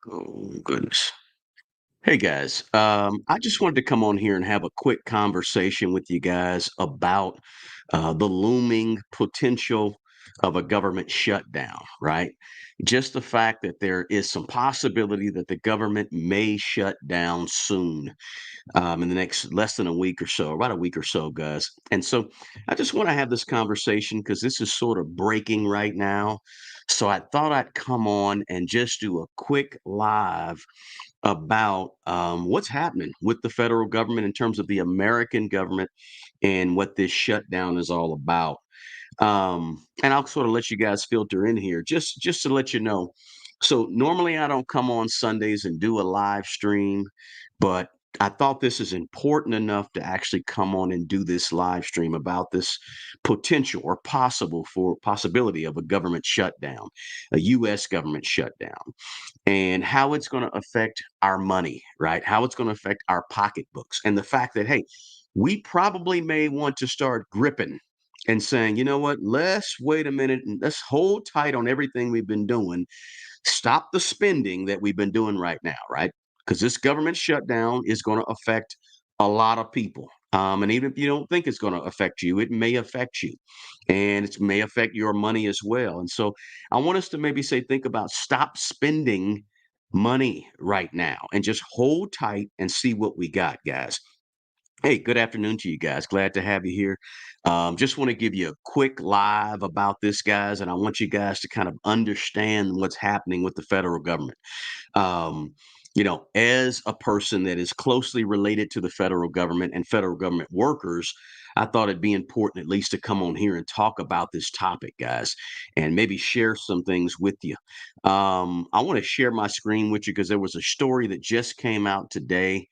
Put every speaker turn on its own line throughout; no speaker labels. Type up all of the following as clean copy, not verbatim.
Oh, goodness. Hey guys, I just wanted to come on here and have a quick conversation with you guys about the looming potential of a government shutdown, right? Just the fact that there is some possibility that the government may shut down soon, in the next less than a week or so, about a week or so, guys. And so I just want to have this conversation because this is sort of breaking right now. So I thought I'd come on and just do a quick live about what's happening with the federal government in terms of the American government and what this shutdown is all about. And I'll sort of let you guys filter in here just to let you know. So normally I don't come on Sundays and do a live stream, but I thought this is important enough to actually come on and do this live stream about this potential or possibility of a government shutdown, a US government shutdown, and how it's going to affect our money, right? How it's going to affect our pocketbooks. And the fact that, hey, we probably may want to start gripping and saying, you know what, let's wait a minute and let's hold tight on everything we've been doing. Stop the spending that we've been doing right now, right? Because this government shutdown is going to affect a lot of people. And even if you don't think it's going to affect you, it may affect you, and it may affect your money as well. And so I want us to maybe say, think about stop spending money right now and just hold tight and see what we got, guys. Hey, good afternoon to you guys. Glad to have you here. Just want to give you a quick live about this, guys, and I want you guys to kind of understand what's happening with the federal government. Um, as a person that is closely related to the federal government and federal government workers, I thought it'd be important at least to come on here and talk about this topic, guys, and maybe share some things with you. I want to share my screen with you because there was a story that just came out today,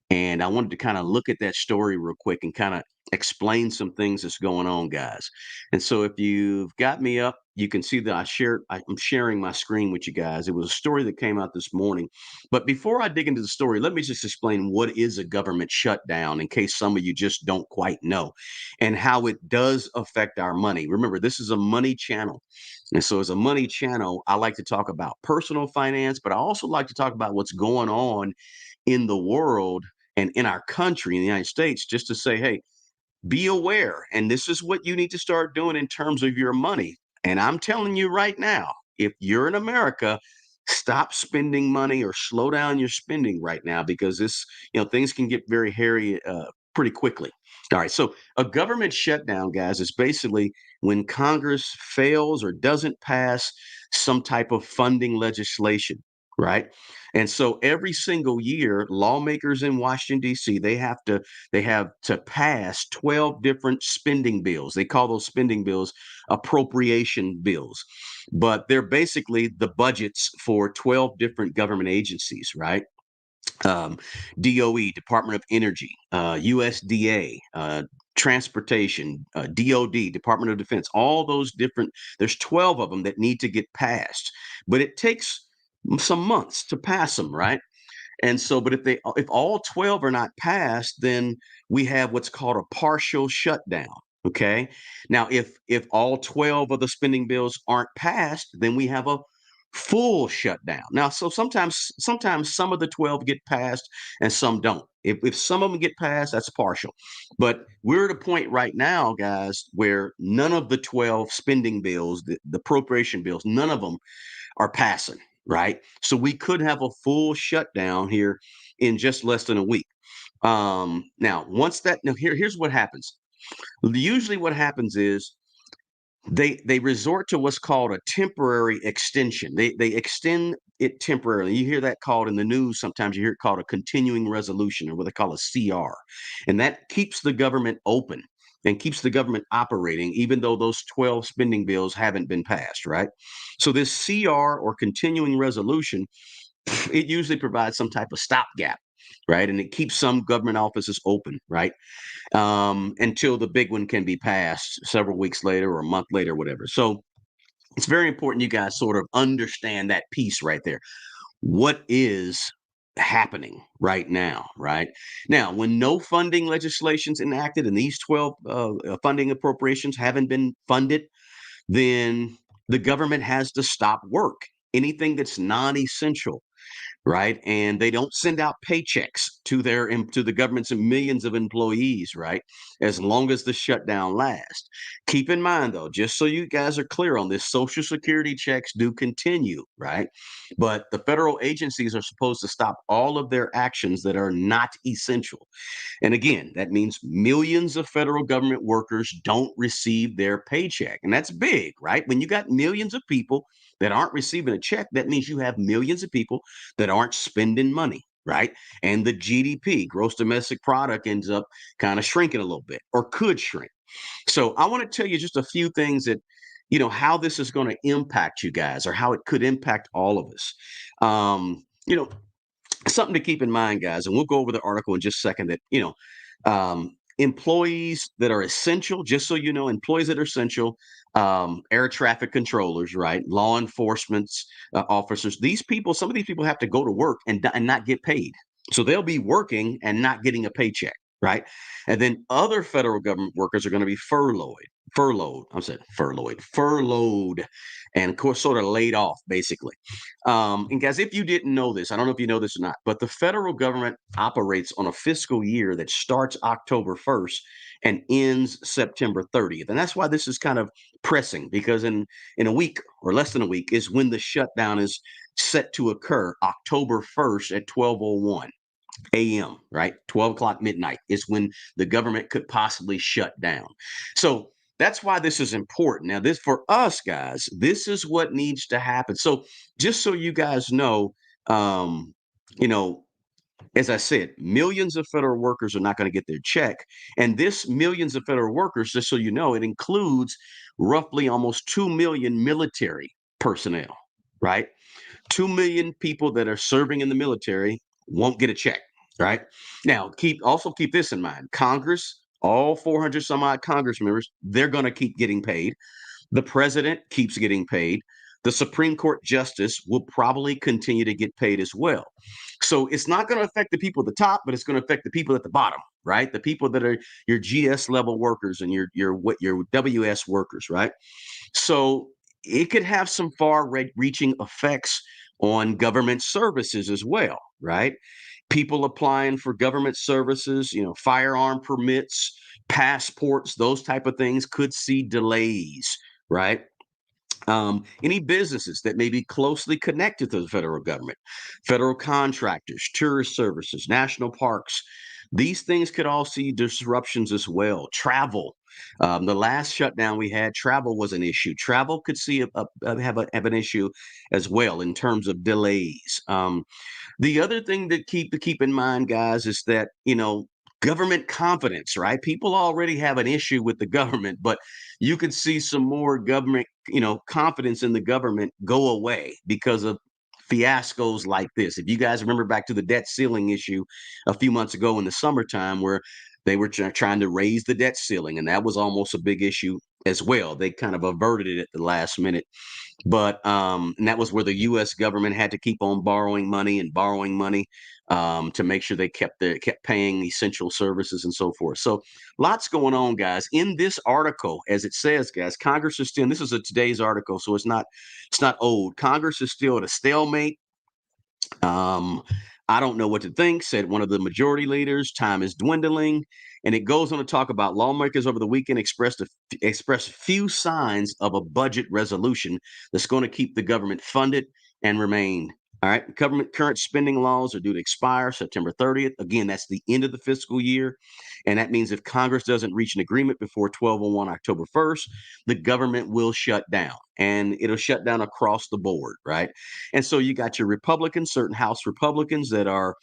and I wanted to kind of look at that story real quick and kind of explain some things that's going on, guys. And so if you've got me up, you can see that I'm sharing my screen with you guys. It was a story that came out this morning. But before I dig into the story, let me just explain what is a government shutdown in case some of you just don't quite know, and how it does affect our money. Remember, this is a money channel. And so as a money channel, I like to talk about personal finance, but I also like to talk about what's going on in the world and in our country, in the United States, just to say, hey, be aware. And this is what you need to start doing in terms of your money. And I'm telling you right now, if you're in America, stop spending money or slow down your spending right now because things can get very hairy pretty quickly. All right. So a government shutdown, guys, is basically when Congress fails or doesn't pass some type of funding legislation. Right. And so every single year, lawmakers in Washington, D.C., they have to pass 12 different spending bills. They call those spending bills appropriation bills, but they're basically the budgets for 12 different government agencies, right? Um, DOE, Department of Energy, USDA, Transportation, DOD, Department of Defense, all those different, there's 12 of them that need to get passed, but it takes some months to pass them, right? And so, but if all 12 are not passed, then we have what's called a partial shutdown. Okay. Now, if all 12 of the spending bills aren't passed, then we have a full shutdown. Now, so sometimes some of the 12 get passed and some don't. If some of them get passed, that's partial. But we're at a point right now, guys, where none of the 12 spending bills, the appropriation bills, none of them are passing, right? So we could have a full shutdown here in just less than a week. Now, here's what happens. Usually, what happens is they resort to what's called a temporary extension. They extend it temporarily. You hear that called in the news. Sometimes you hear it called a continuing resolution, or what they call a CR, and that keeps the government open and keeps the government operating, even though those 12 spending bills haven't been passed. Right. So this CR or continuing resolution, it usually provides some type of stopgap, right, and it keeps some government offices open, right, until the big one can be passed several weeks later or a month later, whatever. So it's very important you guys sort of understand that piece right there. What is happening right now, right? Now, when no funding legislation's enacted and these 12 funding appropriations haven't been funded, then the government has to stop work. Anything that's non essential. right? And they don't send out paychecks to the government's millions of employees, right? As long as the shutdown lasts. Keep in mind, though, just so you guys are clear on this, Social Security checks do continue, right? But the federal agencies are supposed to stop all of their actions that are not essential. And again, that means millions of federal government workers don't receive their paycheck. And that's big, right? When you got millions of people that aren't receiving a check, that means you have millions of people that aren't spending money, right? And the GDP, gross domestic product, ends up kind of shrinking a little bit or could shrink. So I want to tell you just a few things that, how this is going to impact you guys or how it could impact all of us. Something to keep in mind, guys, and we'll go over the article in just a second, that, employees that are essential, just so you know, employees that are essential, air traffic controllers, right? Law enforcement officers, some of these people have to go to work and not get paid. So they'll be working and not getting a paycheck, right? And then other federal government workers are going to be furloughed, and of course, sort of laid off, basically. And guys, if you didn't know this, I don't know if you know this or not, but the federal government operates on a fiscal year that starts October 1st and ends September 30th. And that's why this is kind of pressing, because in a week or less than a week is when the shutdown is set to occur, October 1st at 12:01 a.m., right? 12 o'clock midnight is when the government could possibly shut down. So that's why this is important. Now, this for us guys, this is what needs to happen. So just so you guys know, um, you know, as I said, millions of federal workers are not going to get their check. And this millions of federal workers, just so you know, it includes roughly almost 2 million military personnel, right? 2 million people that are serving in the military won't get a check, right? Now, keep this in mind. Congress, all 400 some odd Congress members, they're going to keep getting paid. The president keeps getting paid. The Supreme Court justice will probably continue to get paid as well. So it's not going to affect the people at the top, but it's going to affect the people at the bottom, right? The people that are your GS level workers and your WS workers, right? So it could have some far-reaching effects on government services as well, right? People applying for government services, firearm permits, passports, those type of things could see delays, right? Any businesses that may be closely connected to the federal government, federal contractors, tourist services, national parks, these things could all see disruptions as well. Travel. The last shutdown we had, travel was an issue. Travel could have an issue as well in terms of delays. The other thing that keep in mind, guys, is that government confidence, right? People already have an issue with the government, but you could see some more government, confidence in the government go away because of fiascos like this. If you guys remember back to the debt ceiling issue a few months ago in the summertime, where they were trying to raise the debt ceiling, and that was almost a big issue as well. They kind of averted it at the last minute. But and that was where the U.S. government had to keep on borrowing money to make sure they kept paying essential services and so forth. So lots going on, guys. In this article, as it says, guys, Congress is still. And this is today's article, so it's not old. Congress is still at a stalemate. Um, I don't know what to think, said one of the majority leaders. Time is dwindling. And it goes on to talk about lawmakers over the weekend expressed few signs of a budget resolution that's going to keep the government funded and remain. All right. Government current spending laws are due to expire September 30th. Again, that's the end of the fiscal year. And that means if Congress doesn't reach an agreement before 12:01 October 1st, the government will shut down, and it'll shut down across the board. Right. And so you got your Republicans, certain House Republicans that are,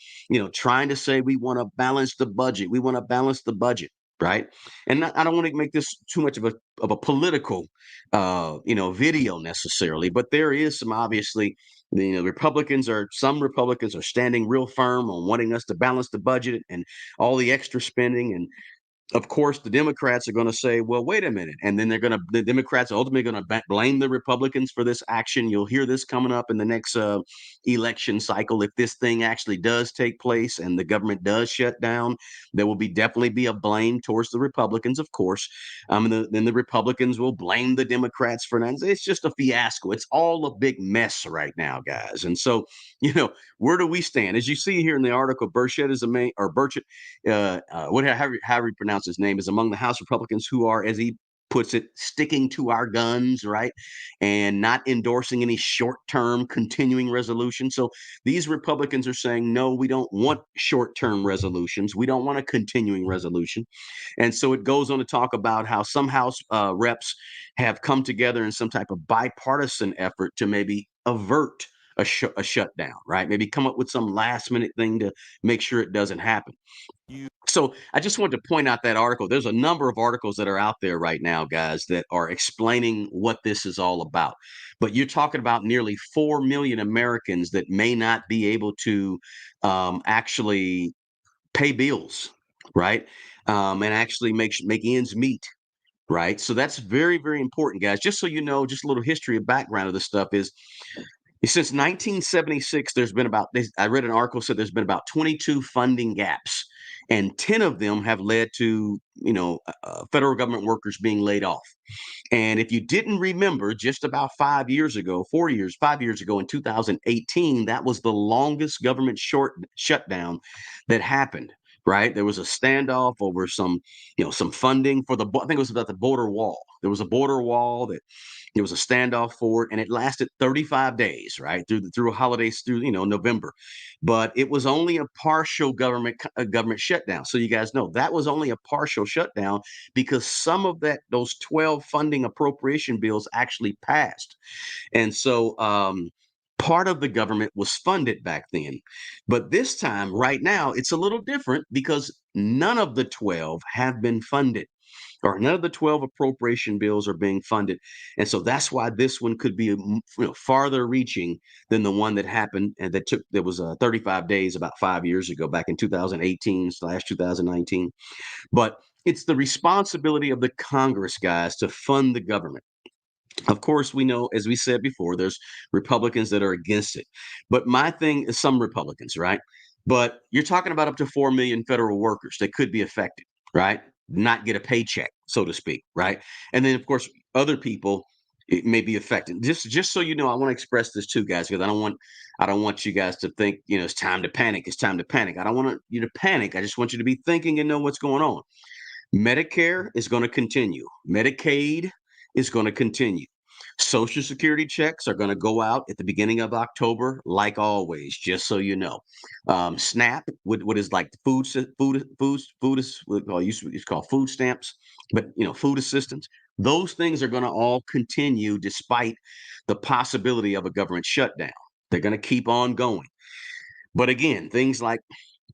trying to say we want to balance the budget. We want to balance the budget, right? And I don't want to make this too much of a political, video necessarily, but there is some obviously. Some Republicans are standing real firm on wanting us to balance the budget and all the extra spending. And Of course, the Democrats are going to say, well, wait a minute. And then the Democrats are ultimately going to blame the Republicans for this action. You'll hear this coming up in the next election cycle. If this thing actually does take place and the government does shut down, there will definitely be a blame towards the Republicans, of course. Then the Republicans will blame the Democrats for that. It's just a fiasco. It's all a big mess right now, guys. And so, where do we stand? As you see here in the article, Burchett is a main, or Burchett, however you pronounce his name, is among the House Republicans who are, as he puts it, sticking to our guns, right, and not endorsing any short-term continuing resolution. So these Republicans are saying, no, we don't want short-term resolutions. We don't want a continuing resolution. And so it goes on to talk about how some House reps have come together in some type of bipartisan effort to maybe avert a shutdown, right? Maybe come up with some last minute thing to make sure it doesn't happen. So I just wanted to point out that article. There's a number of articles that are out there right now, guys, that are explaining what this is all about. But you're talking about nearly 4 million Americans that may not be able to actually pay bills, right? And actually make ends meet. Right. So that's very, very important, guys. Just so you know, just a little history and background of this stuff is since 1976, there's been about, I read an article said there's been about 22 funding gaps, and 10 of them have led to, federal government workers being laid off. And if you didn't remember, just about 5 years ago, 4 years, 5 years ago in 2018, that was the longest government shutdown that happened. Right. There was a standoff over some funding for I think it was about the border wall. There was a border wall that there was a standoff for it, and it lasted 35 days, right, through holidays, through November. But it was only a partial government shutdown. So you guys know that was only a partial shutdown because some of those 12 funding appropriation bills actually passed, and so part of the government was funded back then. But this time, right now, it's a little different because none of the 12 have been funded, or none of the 12 appropriation bills are being funded. And so that's why this one could be farther reaching than the one that happened and that was 35 days about 5 years ago, back in 2018/2019. But it's the responsibility of the Congress, guys, to fund the government. Of course, we know, as we said before, there's Republicans that are against it. But my thing is some Republicans, right? But you're talking about up to 4 million federal workers that could be affected, right? Not get a paycheck, so to speak, right? And then, of course, other people it may be affected. Just so you know, I want to express this too, guys, because I don't want you guys to think, it's time to panic. It's time to panic. I don't want you to panic. I just want you to be thinking and know what's going on. Medicare is going to continue. Medicaid is going to continue. Social Security checks are going to go out at the beginning of October, like always. Just so you know, SNAP, what is like food is what used to call food stamps, but food assistance. Those things are going to all continue despite the possibility of a government shutdown. They're going to keep on going. But again, things like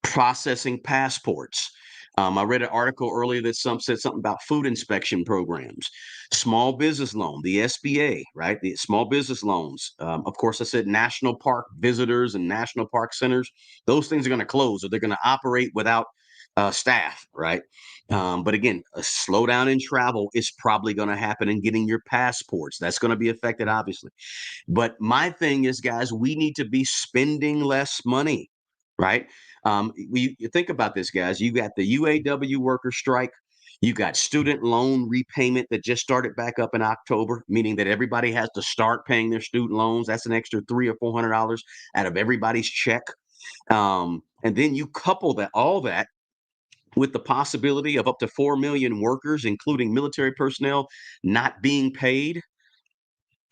processing passports. I read an article earlier that said something about food inspection programs, small business loan, the SBA, right? The small business loans. Of course, I said national park visitors and national park centers. Those things are going to close, or they're going to operate without staff, right? But again, a slowdown in travel is probably going to happen in getting your passports. That's going to be affected, obviously. But my thing is, guys, we need to be spending less money, right? You think about this, guys. You got the UAW worker strike. You got student loan repayment that just started back up in October, meaning that everybody has to start paying their student loans. That's an extra $300 or $400 out of everybody's check. And then you couple all that with the possibility of up to 4 million workers, including military personnel, not being paid.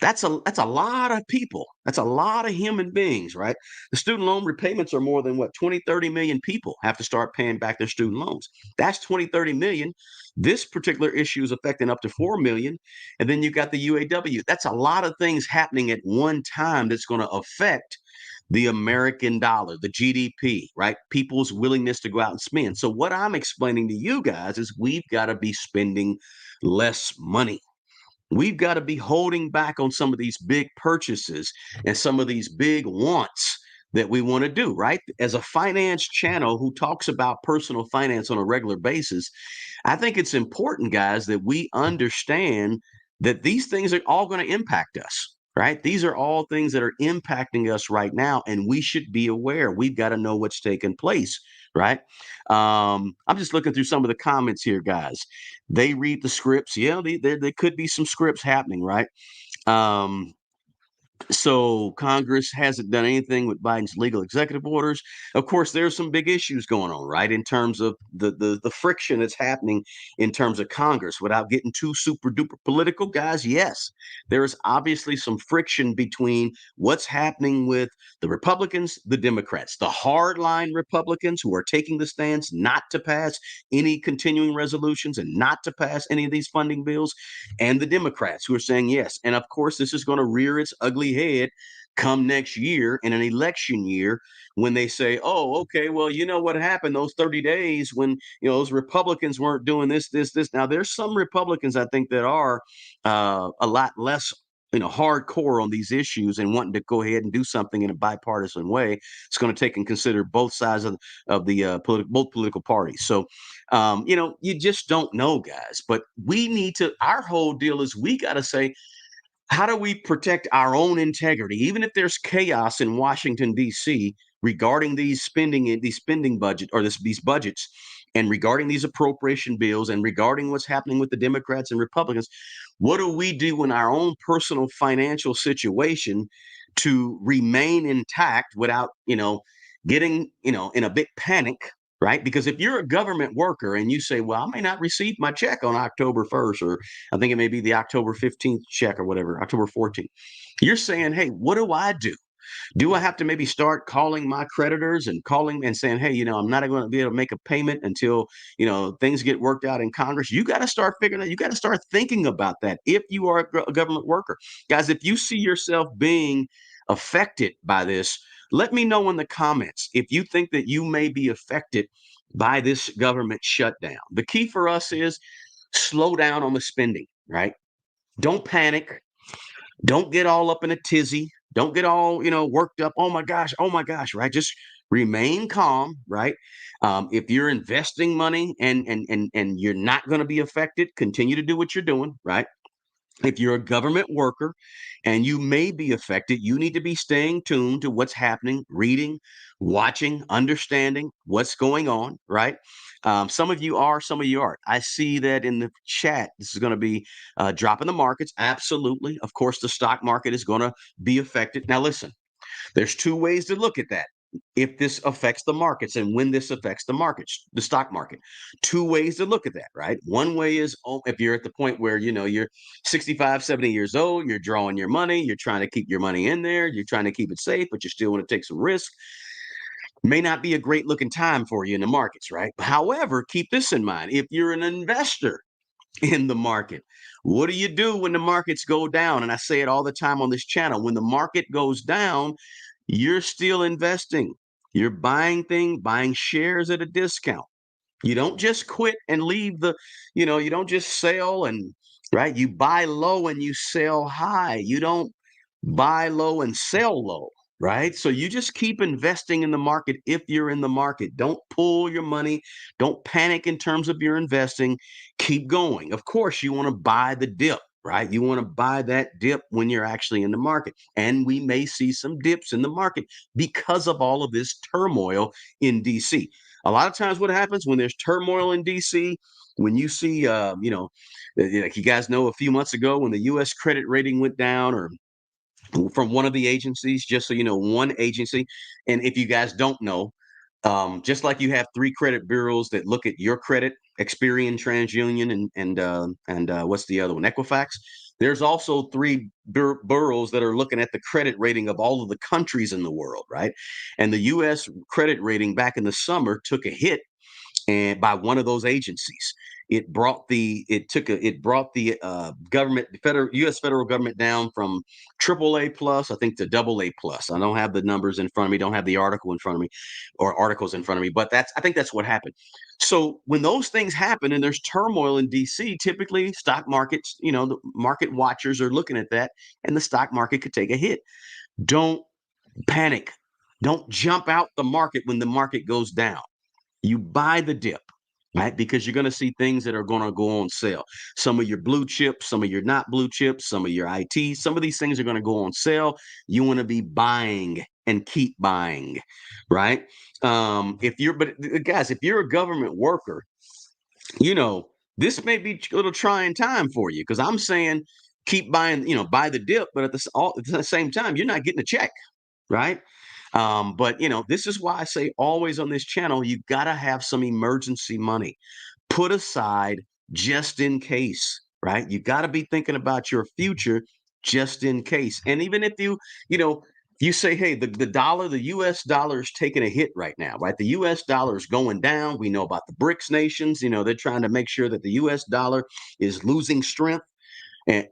That's a lot of people. That's a lot of human beings, right? The student loan repayments are more than what 20, 30 million people have to start paying back their student loans. That's 20, 30 million. This particular issue is affecting up to 4 million. And then you got the UAW. That's a lot of things happening at one time that's going to affect the American dollar, the GDP, right? People's willingness to go out and spend. So what I'm explaining to you guys is we've got to be spending less money. We've got to be holding back on some of these big purchases and some of these big wants that we want to do, right? As a finance channel who talks about personal finance on a regular basis, I think it's important, guys, that we understand that these things are all going to impact us, right? These are all things that are impacting us right now, and we should be aware. We've got to know what's taking place, right? I'm just looking through some of the comments here, guys. They read the scripts. Yeah, there could be some scripts happening, right? Um, so Congress hasn't done anything with Biden's legal executive orders. Of course, there's some big issues going on, right? In terms of the friction that's happening in terms of Congress. Without getting too super duper political, guys, yes, there is obviously some friction between what's happening with the Republicans, the Democrats, the hardline Republicans who are taking the stance not to pass any continuing resolutions and not to pass any of these funding bills, and the Democrats who are saying yes. And of course, this is going to rear its ugly head come next year in an election year when they say, oh, okay, well, you know what happened those 30 days when, those Republicans weren't doing this, this, this. Now, there's some Republicans, I think, that are a lot less hardcore on these issues and wanting to go ahead and do something in a bipartisan way. It's going to take and consider both sides of the both political parties. So you just don't know, guys. But we need to, our whole deal is we got to say, how do we protect our own integrity, even if there's chaos in Washington, D.C., regarding these spending budget or these budgets, and regarding these appropriation bills, and regarding what's happening with the Democrats and Republicans? What do we do in our own personal financial situation to remain intact without, getting, in a big panic, right? Because if you're a government worker and you say, well, I may not receive my check on October 1st, or I think it may be the October 15th check or whatever, October 14th, you're saying, hey, what do I do? Do I have to maybe start calling my creditors and calling and saying, hey, I'm not going to be able to make a payment until, things get worked out in Congress? You got to start figuring out, you got to start thinking about that if you are a government worker. Guys, if you see yourself being affected by this, let me know in the comments if you think that you may be affected by this government shutdown. The key for us is slow down on the spending, right? Don't panic. Don't get all up in a tizzy. Don't get all, worked up. Oh my gosh, right? Just remain calm, right? If you're investing money and you're not going to be affected, continue to do what you're doing, right? If you're a government worker and you may be affected, you need to be staying tuned to what's happening, reading, watching, understanding what's going on, right? Some of you are, some of you aren't. I see that in the chat. This is going to be dropping the markets. Absolutely. Of course, the stock market is going to be affected. Now, listen, there's two ways to look at that. If this affects the markets and when this affects the markets, the stock market, two ways to look at that, right? One way is, if you're at the point where, you're 65, 70 years old, you're drawing your money, you're trying to keep your money in there, you're trying to keep it safe, but you still want to take some risk. May not be a great looking time for you in the markets, right? However, keep this in mind. If you're an investor in the market, what do you do when the markets go down? And I say it all the time on this channel. When the market goes down, you're still investing. You're buying shares at a discount. You don't just quit and leave you don't just sell and right. You buy low and you sell high. You don't buy low and sell low, right? So you just keep investing in the market if you're in the market. Don't pull your money. Don't panic in terms of your investing. Keep going. Of course, you want to buy the dip, right? You want to buy that dip when you're actually in the market. And we may see some dips in the market because of all of this turmoil in DC. A lot of times what happens when there's turmoil in DC, when you see, like you guys know a few months ago when the U.S. credit rating went down, or from one of the agencies, just so you know, one agency. And if you guys don't know, just like you have three credit bureaus that look at your credit, Experian, TransUnion, and what's the other one, Equifax. There's also three bureaus that are looking at the credit rating of all of the countries in the world, right? And the U.S. credit rating back in the summer took a hit, and by one of those agencies. It brought the government, the federal U.S. federal government down from AAA plus, I think, to AA plus. I don't have the numbers in front of me, don't have the article in front of me, or articles in front of me, but I think that's what happened. So when those things happen and there's turmoil in DC, typically stock markets, the market watchers are looking at that, and the stock market could take a hit. Don't panic. Don't jump out the market when the market goes down. You buy the dip, right? Because you're going to see things that are going to go on sale. Some of your blue chips, some of your not blue chips, some of your IT, some of these things are going to go on sale. You want to be buying and keep buying, right? But guys, if you're a government worker, you know, this may be a little trying time for you because I'm saying keep buying, buy the dip, but at the same time, you're not getting a check, right? But this is why I say always on this channel, you got to have some emergency money put aside just in case, right? You got to be thinking about your future just in case. And even if you say, hey, the dollar, the US dollar is taking a hit right now, right? The US dollar is going down. We know about the BRICS nations, they're trying to make sure that the US dollar is losing strength.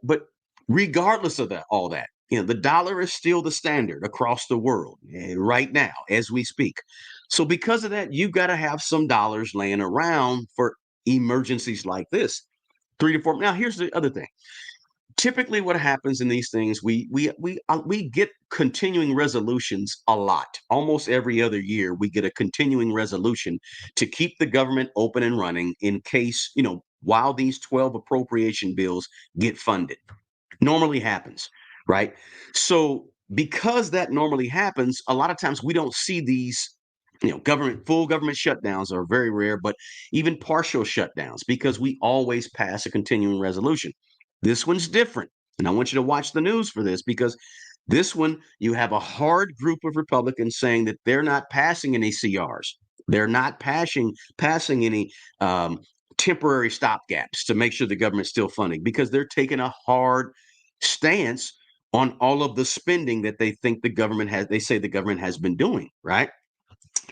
But regardless of all that, the dollar is still the standard across the world right now as we speak. So because of that, you've got to have some dollars laying around for emergencies like this. 3 to 4. Now, here's the other thing. Typically, what happens in these things, we get continuing resolutions a lot. Almost every other year, we get a continuing resolution to keep the government open and running in case while these 12 appropriation bills get funded. Normally happens, right? So because that normally happens, a lot of times we don't see these, full government shutdowns are very rare, but even partial shutdowns because we always pass a continuing resolution. This one's different. And I want you to watch the news for this because this one, you have a hard group of Republicans saying that they're not passing any CRs. They're not passing any temporary stopgaps to make sure the government's still funding because they're taking a hard stance on all of the spending that they say the government has been doing, right?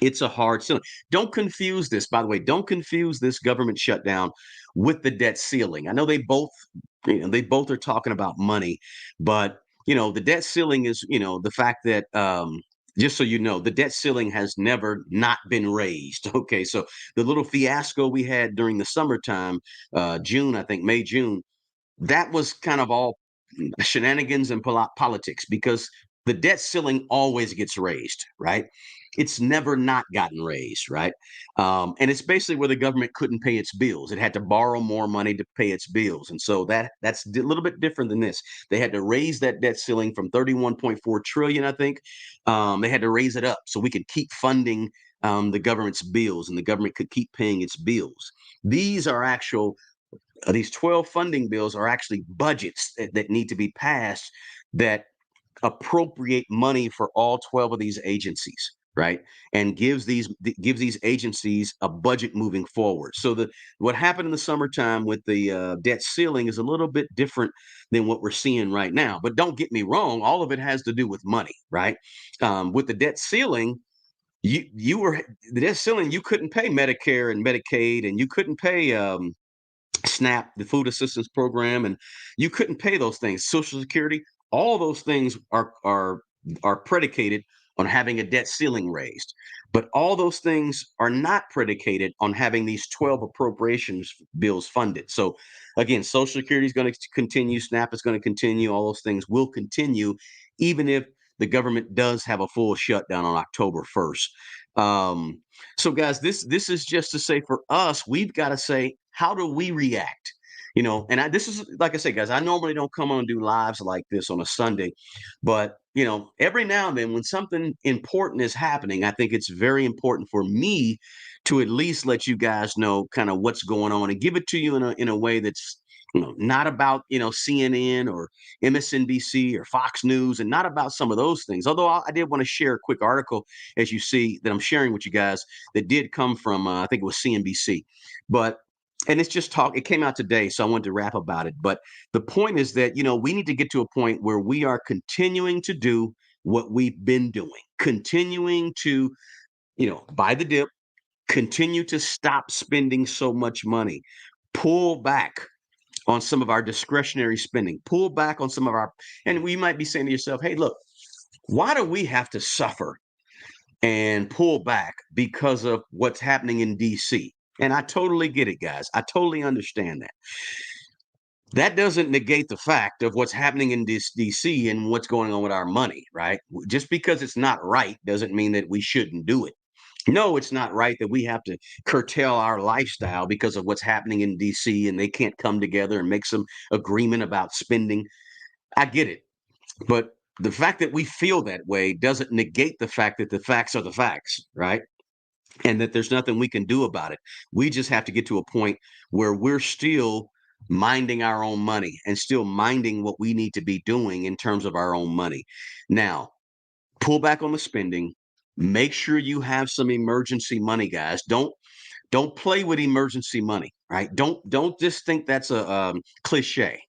It's a hard ceiling. Don't confuse this, by the way, don't confuse this government shutdown with the debt ceiling. I know they both are talking about money, but the debt ceiling is, the fact that just so you know, the debt ceiling has never not been raised. Okay, so the little fiasco we had during the summertime, June, I think May, June, that was kind of all shenanigans and politics because the debt ceiling always gets raised, right? It's never not gotten raised, right? And it's basically where the government couldn't pay its bills. It had to borrow more money to pay its bills. And so that's a little bit different than this. They had to raise that debt ceiling from 31.4 trillion, I think. They had to raise it up so we could keep funding the government's bills and the government could keep paying its bills. These are actual these 12 funding bills are actually budgets that need to be passed that appropriate money for all 12 of these agencies, right? And gives these agencies a budget moving forward. So what happened in the summertime with the debt ceiling is a little bit different than what we're seeing right now. But don't get me wrong, all of it has to do with money, right? With the debt ceiling, you were the debt ceiling, you couldn't pay Medicare and Medicaid, and you couldn't pay SNAP, the food assistance program, and you couldn't pay those things. Social Security, all those things are predicated on having a debt ceiling raised. But all those things are not predicated on having these 12 appropriations bills funded. So again, Social Security is going to continue, SNAP is going to continue, all those things will continue, even if the government does have a full shutdown on October 1st. So guys, this is just to say for us, we've got to say, how do we react? This is like I say, guys, I normally don't come on and do lives like this on a Sunday, but every now and then when something important is happening, I think it's very important for me to at least let you guys know kind of what's going on and give it to you in a way that's not about CNN or MSNBC or Fox News, and not about some of those things. Although I did want to share a quick article, as you see, that I'm sharing with you guys that did come from I think it was CNBC, but and it's just talk. It came out today, so I wanted to rap about it. But the point is that we need to get to a point where we are continuing to do what we've been doing, continuing to buy the dip, continue to stop spending so much money, pull back on some of our discretionary spending, pull back on some of our, and we might be saying to yourself, hey, look, why do we have to suffer and pull back because of what's happening in DC? And I totally get it, guys. I totally understand that. That doesn't negate the fact of what's happening in DC and what's going on with our money, right? Just because it's not right doesn't mean that we shouldn't do it. No, it's not right that we have to curtail our lifestyle because of what's happening in DC and they can't come together and make some agreement about spending. I get it. But the fact that we feel that way doesn't negate the fact that the facts are the facts, right? And that there's nothing we can do about it. We just have to get to a point where we're still minding our own money and still minding what we need to be doing in terms of our own money. Now, pull back on the spending. Make sure you have some emergency money, guys. Don't play with emergency money, right? Don't just think that's a cliche.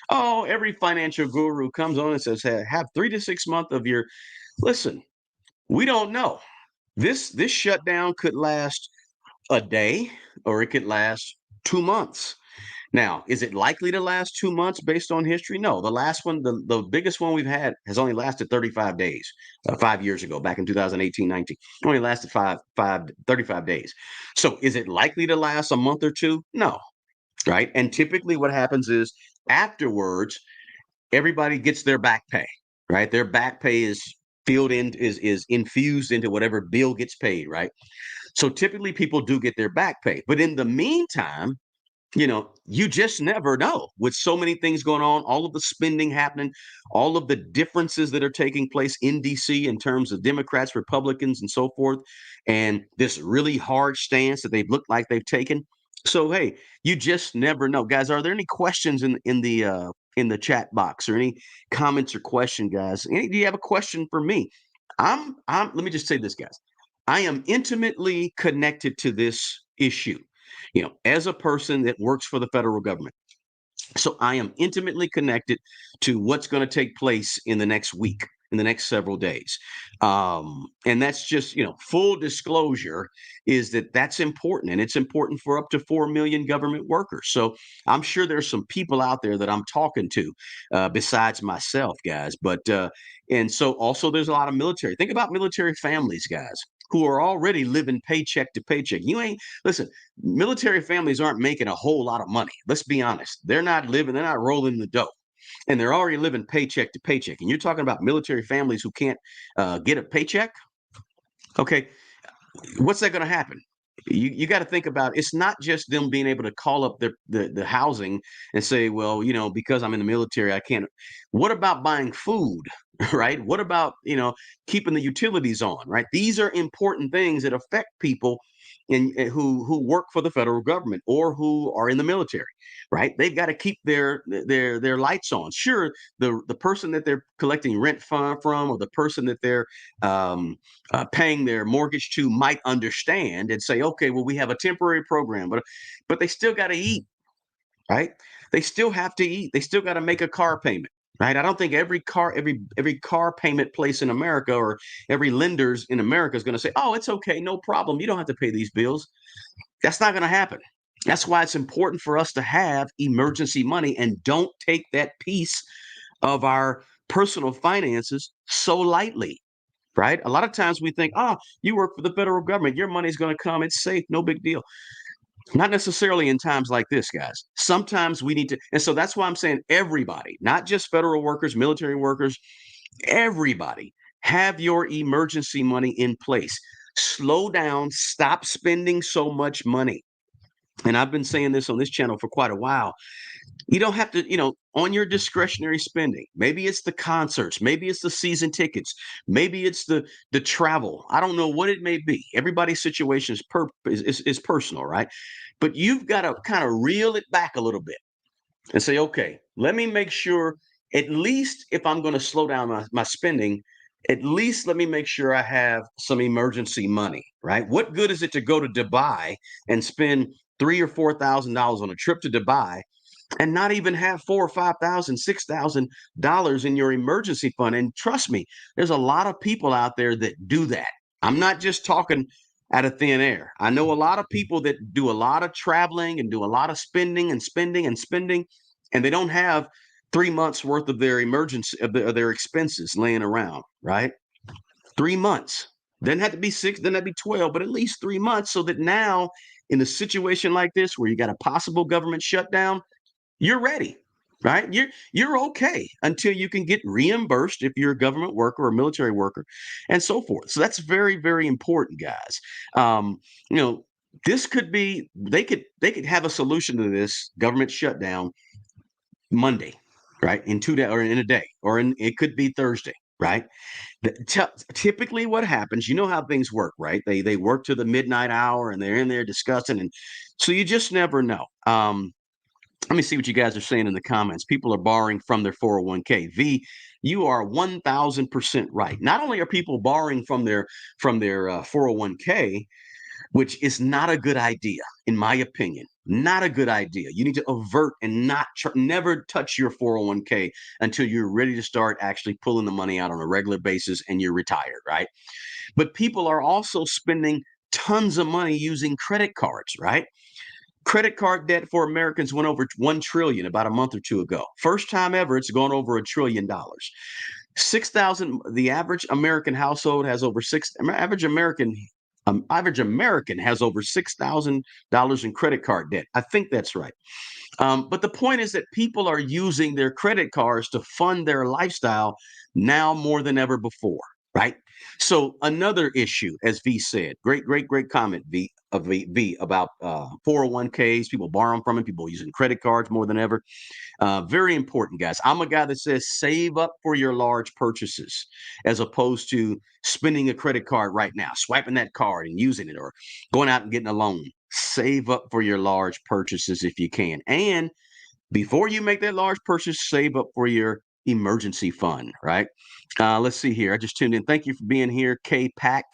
Oh, every financial guru comes on and says, hey, have 3 to 6 months of your. Listen, we don't know. This shutdown could last a day or it could last 2 months. Now, is it likely to last 2 months based on history? No. The last one, the biggest one we've had has only lasted 35 days, 5 years ago, back in 2018, 19. Only lasted 35 days. So is it likely to last a month or two? No. Right. And typically what happens is afterwards, everybody gets their back pay, right? Their back pay is filled in, is infused into whatever bill gets paid, right? So typically people do get their back pay. But in the meantime, you just never know with so many things going on, all of the spending happening, all of the differences that are taking place in DC in terms of Democrats, Republicans, and so forth, and this really hard stance that they've looked like they've taken. So hey, you just never know, guys. Are there any questions in the chat box or any comments or question, guys? Do you have a question for me? I'm. Let me just say this, guys. I am intimately connected to this issue, as a person that works for the federal government. So I am intimately connected to what's going to take place in the next week, in the next several days. And that's just, full disclosure is that that's important. And it's important for up to 4 million government workers. So I'm sure there's some people out there that I'm talking to besides myself, guys. And so also there's a lot of military. Think about military families, guys, who are already living paycheck to paycheck. Listen, military families aren't making a whole lot of money. Let's be honest. They're not rolling the dough. And they're already living paycheck to paycheck. And you're talking about military families who can't get a paycheck. Okay, what's that going to happen? You got to think about it's not just them being able to call up the housing and say, well, because I'm in the military, I can't. What about buying food, right? What about keeping the utilities on, right? These are important things that affect people who work for the federal government or who are in the military, right? They've got to keep their lights on. Sure, the person that they're collecting rent from, or the person that they're paying their mortgage to might understand and say, okay, well, we have a temporary program, but they still got to eat, right? They still have to eat. They still got to make a car payment, right? I don't think every car payment place in America or every lenders in America is going to say, oh, it's okay, no problem. You don't have to pay these bills. That's not going to happen. That's why it's important for us to have emergency money and don't take that piece of our personal finances so lightly, right? A lot of times we think, oh, you work for the federal government, your money's going to come, it's safe, no big deal. Not necessarily in times like this, guys. Sometimes we need to, and so that's why I'm saying everybody, not just federal workers, military workers, everybody, have your emergency money in place. Slow down, stop spending so much money. And I've been saying this on this channel for quite a while. You don't have to, on your discretionary spending. Maybe it's the concerts, maybe it's the season tickets, maybe it's the travel. I don't know what it may be. Everybody's situation is personal, right? But you've got to kind of reel it back a little bit and say, okay, let me make sure, at least if I'm going to slow down my spending, at least let me make sure I have some emergency money, right? What good is it to go to Dubai and spend $3,000 or $4,000 on a trip to Dubai and not even have 4 or 5,000, $6,000 in your emergency fund? And trust me, there's a lot of people out there that do that. I'm not just talking out of thin air. I know a lot of people that do a lot of traveling and do a lot of spending and spending and spending, and they don't have 3 months worth of their emergency of their expenses laying around, right? 3 months. Doesn't have to be 6, doesn't have to be 12, but at least 3 months, so that now in a situation like this where you got a possible government shutdown, you're ready. right? You're okay until you can get reimbursed if you're a government worker or a military worker, and so forth. So that's very, very important, guys. Um, you know, this could be they could have a solution to this government shutdown Monday, right? In 2 days or in a day, or it could be Thursday, right? Typically, what happens, you know how things work, right? They work to the midnight hour and they're in there discussing, and so you just never know. Let me see what you guys are saying in the comments. People are borrowing from their 401k. V, you are 1000% right. Not only are people borrowing from their 401k, which is not a good idea, in my opinion. Not a good idea. You need to avert and never touch your 401k until you're ready to start actually pulling the money out on a regular basis and you're retired, right? But people are also spending tons of money using credit cards, right? Credit card debt for Americans went over 1 trillion about a month or two ago. First time ever it's gone over $1 trillion. 6,000, the average American household has over six, average American has over $6,000 in credit card debt. I think that's right. But the point is that people are using their credit cards to fund their lifestyle now more than ever before, right? So another issue, as V said, great comment, V about 401ks, people borrowing from it, people using credit cards more than ever. Very important, guys. I'm a guy that says save up for your large purchases as opposed to spending a credit card right now, swiping that card and using it, or going out and getting a loan. Save up for your large purchases if you can. And before you make that large purchase, save up for your emergency fund, right? Let's see here. I just tuned in. Thank you for being here, K Pack.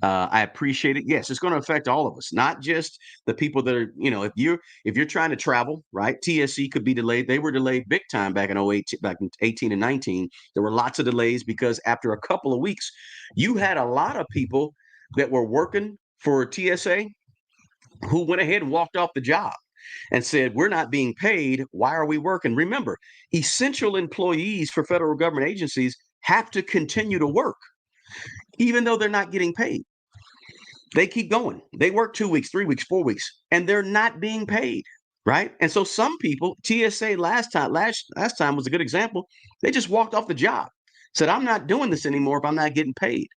I appreciate it. Yes, it's going to affect all of us, not just the people that are, if you're trying to travel, right? TSE could be delayed. They were delayed big time back in '08, back in 18 and 19. There were lots of delays because after a couple of weeks, you had a lot of people that were working for TSA who went ahead and walked off the job and said, we're not being paid. Why are we working? Remember, essential employees for federal government agencies have to continue to work, even though they're not getting paid. They keep going. They work 2 weeks, 3 weeks, 4 weeks, and they're not being paid. Right. And so some people, TSA last time was a good example. They just walked off the job, said, I'm not doing this anymore if I'm not getting paid.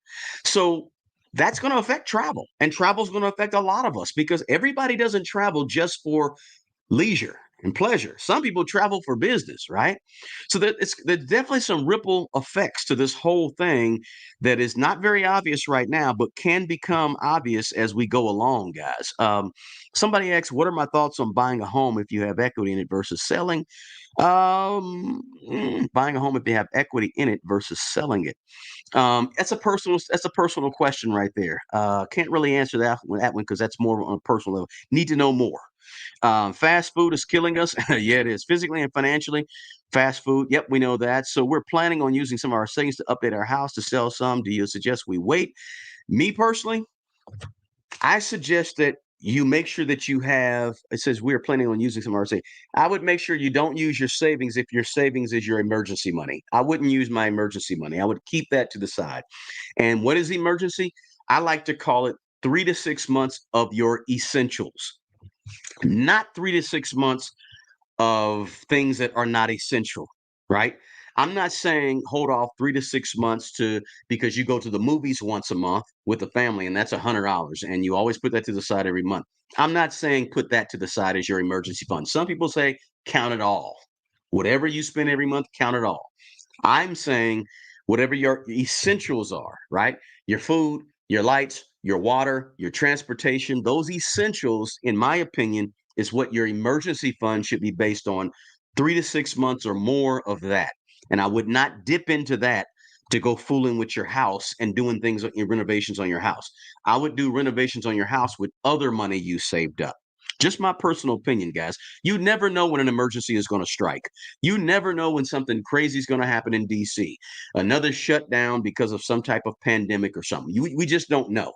So that's going to affect travel. And travel is going to affect a lot of us because everybody doesn't travel just for leisure and pleasure. Some people travel for business, right? So there's definitely some ripple effects to this whole thing that is not very obvious right now, but can become obvious as we go along, guys. Somebody asked, what are my thoughts on buying a home if you have equity in it versus selling? Buying a home if you have equity in it versus selling it. That's a personal question right there. Can't really answer that one because that's more on a personal level. Need to know more. Fast food is killing us. Yeah, it is physically and financially. Fast food. Yep, we know that. So we're planning on using some of our savings to update our house to sell some. Do you suggest we wait? Me personally, I suggest that you make sure that you have. It says we're planning on using some of our savings. I would make sure you don't use your savings if your savings is your emergency money. I wouldn't use my emergency money. I would keep that to the side. And what is emergency? I like to call it 3 to 6 months of your essentials, not 3 to 6 months of things that are not essential, right? I'm not saying hold off 3 to 6 months to because you go to the movies once a month with the family and that's $100 and you always put that to the side every month. I'm not saying put that to the side as your emergency fund. Some people say count it all. Whatever you spend every month, count it all. I'm saying whatever your essentials are, right? Your food, your lights, your water, your transportation, those essentials, in my opinion, is what your emergency fund should be based on. 3 to 6 months or more of that. And I would not dip into that to go fooling with your house and doing things in renovations on your house. I would do renovations on your house with other money you saved up. Just my personal opinion, guys. You never know when an emergency is going to strike. You never know when something crazy is going to happen in DC. Another shutdown because of some type of pandemic or something. We just don't know.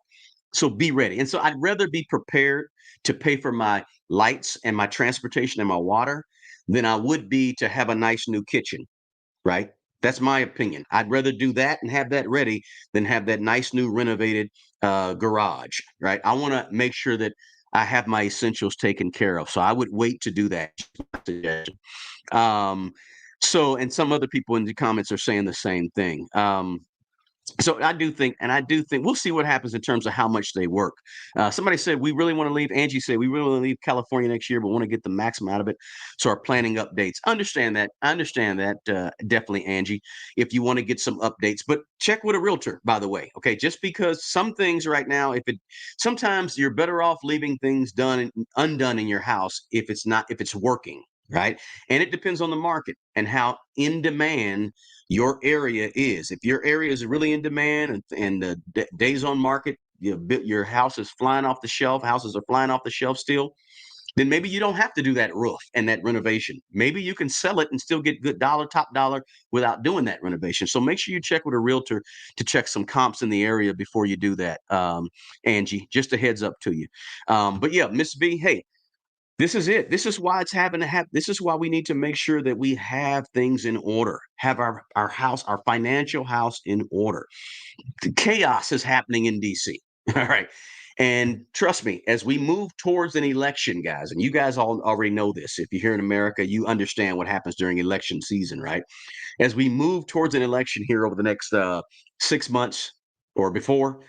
So be ready. And so I'd rather be prepared to pay for my lights and my transportation and my water than I would be to have a nice new kitchen, right? That's my opinion. I'd rather do that and have that ready than have that nice new renovated garage, right? I want to make sure that I have my essentials taken care of. So I would wait to do that. Suggestion. Um, and some other people in the comments are saying the same thing. So I do think we'll see what happens in terms of how much they work. Somebody said we really want to leave. Angie said we really want to leave California next year, but want to get the maximum out of it. So our planning updates. Understand that. I understand that definitely, Angie. If you want to get some updates, but check with a realtor. By the way, okay. Just because some things right now, sometimes you're better off leaving things done and undone in your house if it's working. Right. And it depends on the market and how in demand your area is. If your area is really in demand and the days on market, your house is flying off the shelf, houses are flying off the shelf still, then maybe you don't have to do that roof and that renovation. Maybe you can sell it and still get good top dollar without doing that renovation. So make sure you check with a realtor to check some comps in the area before you do that. Angie, just a heads up to you. But yeah, Miss B, hey, this is it. This is why it's having to happen. This is why we need to make sure that we have things in order, have our house, our financial house in order. The chaos is happening in DC. All right. And trust me, as we move towards an election, guys, and you guys all already know this. If you're here in America, you understand what happens during election season, right? As we move towards an election here over the next 6 months or before,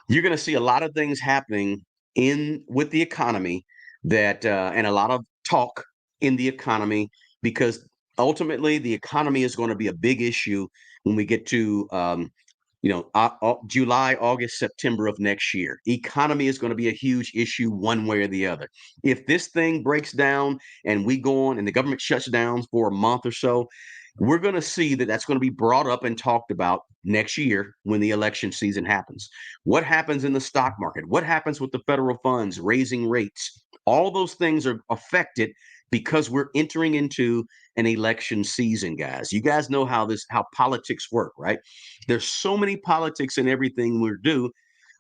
you're going to see a lot of things happening in with the economy that and a lot of talk in the economy because ultimately the economy is going to be a big issue when we get to July, August, September of next year. Economy is going to be a huge issue one way or the other. If this thing breaks down and we go on and the government shuts down for a month or so, we're going to see that that's going to be brought up and talked about next year when the election season happens. What happens in the stock market? What happens with the federal funds raising rates? All those things are affected because we're entering into an election season, guys. You guys know how politics work, right? There's so many politics in everything we do.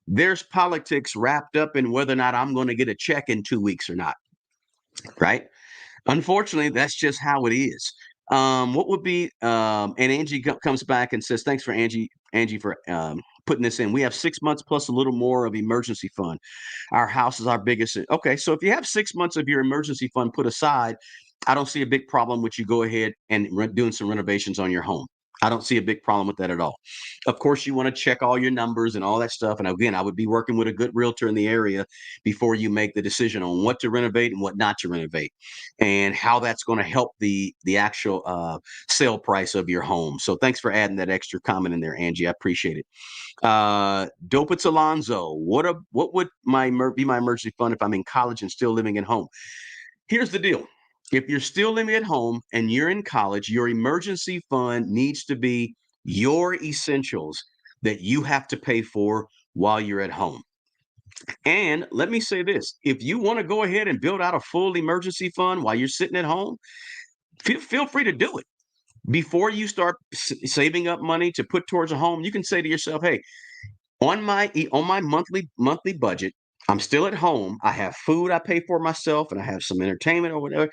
There's politics wrapped up in whether or not I'm going to get a check in 2 weeks or not, right? Unfortunately, that's just how it is. What would be and Angie comes back and says, thanks for Angie for putting this in. We have 6 months plus a little more of emergency fund. Our house is our biggest. Okay, so if you have 6 months of your emergency fund put aside, I don't see a big problem with you go ahead and doing some renovations on your home. I don't see a big problem with that at all. Of course, you want to check all your numbers and all that stuff. And again, I would be working with a good realtor in the area before you make the decision on what to renovate and what not to renovate, and how that's going to help the actual sale price of your home. So thanks for adding that extra comment in there, Angie. I appreciate it. Dope, it's Alonzo. What would be my emergency fund if I'm in college and still living at home? Here's the deal. If you're still living at home and you're in college, your emergency fund needs to be your essentials that you have to pay for while you're at home. And let me say this, if you want to go ahead and build out a full emergency fund while you're sitting at home, feel free to do it. Before you start saving up money to put towards a home, you can say to yourself, hey, on my monthly budget, I'm still at home. I have food I pay for myself, and I have some entertainment or whatever.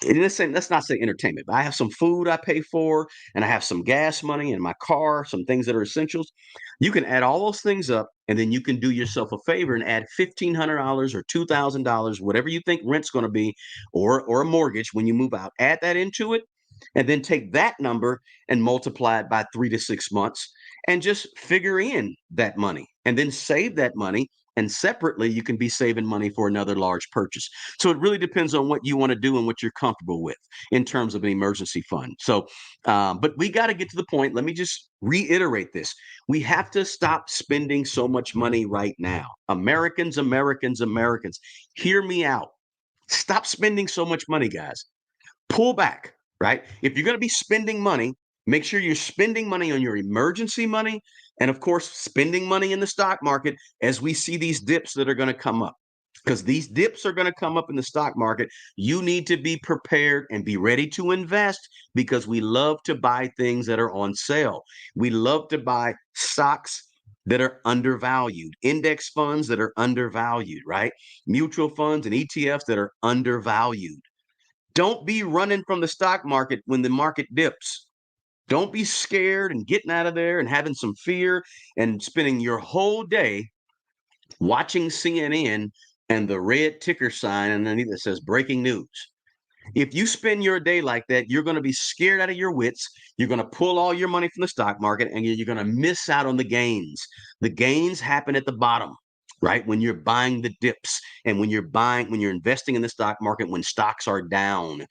Let's not say entertainment, but I have some food I pay for, and I have some gas money in my car, some things that are essentials. You can add all those things up, and then you can do yourself a favor and add $1,500 or $2,000, whatever you think rent's going to be, or a mortgage when you move out. Add that into it, and then take that number and multiply it by 3 to 6 months, and just figure in that money, and then save that money. And separately, you can be saving money for another large purchase. So it really depends on what you want to do and what you're comfortable with in terms of an emergency fund. So, but we got to get to the point. Let me just reiterate this. We have to stop spending so much money right now. Americans, Americans, Americans, hear me out. Stop spending so much money, guys. Pull back, right? If you're going to be spending money, make sure you're spending money on your emergency money, and of course, spending money in the stock market as we see these dips that are going to come up. Because these dips are going to come up in the stock market. You need to be prepared and be ready to invest, because we love to buy things that are on sale. We love to buy stocks that are undervalued, index funds that are undervalued, right? Mutual funds and ETFs that are undervalued. Don't be running from the stock market when the market dips. Don't be scared and getting out of there and having some fear and spending your whole day watching CNN and the red ticker sign underneath that says breaking news. If you spend your day like that, you're going to be scared out of your wits. You're going to pull all your money from the stock market and you're going to miss out on the gains. The gains happen at the bottom, right? When you're buying the dips and when you're investing in the stock market, when stocks are down.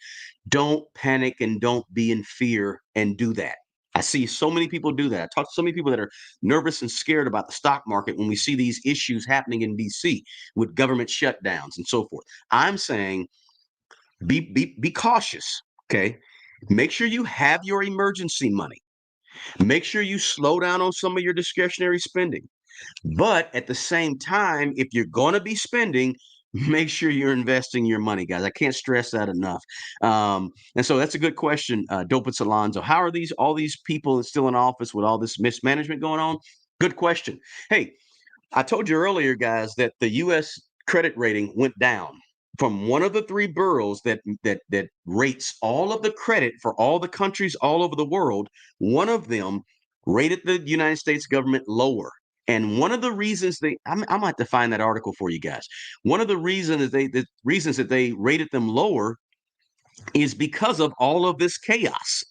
Don't panic and don't be in fear and do that. I see so many people do that. I talk to so many people that are nervous and scared about the stock market when we see these issues happening in DC with government shutdowns and so forth. I'm saying be cautious. Okay. Make sure you have your emergency money. Make sure you slow down on some of your discretionary spending. But at the same time, if you're going to be spending, make sure you're investing your money, guys. I can't stress that enough. And so that's a good question, Dopitz Alonzo. How are all these people still in office with all this mismanagement going on? Good question. Hey, I told you earlier, guys, that the U.S. credit rating went down from one of the three bureaus that rates all of the credit for all the countries all over the world. One of them rated the United States government lower. And one of the reasons I might have to find that article for you guys. One of the reasons that they rated them lower is because of all of this chaos.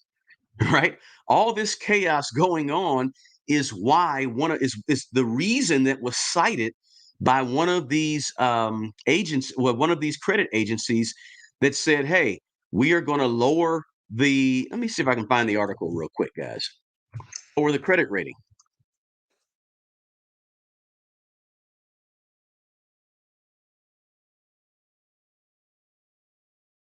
Right? All this chaos going on is why is the reason that was cited by one of these one of these credit agencies that said, "Hey, we are going to lower the." Let me see if I can find the article real quick, guys. Lower the credit rating.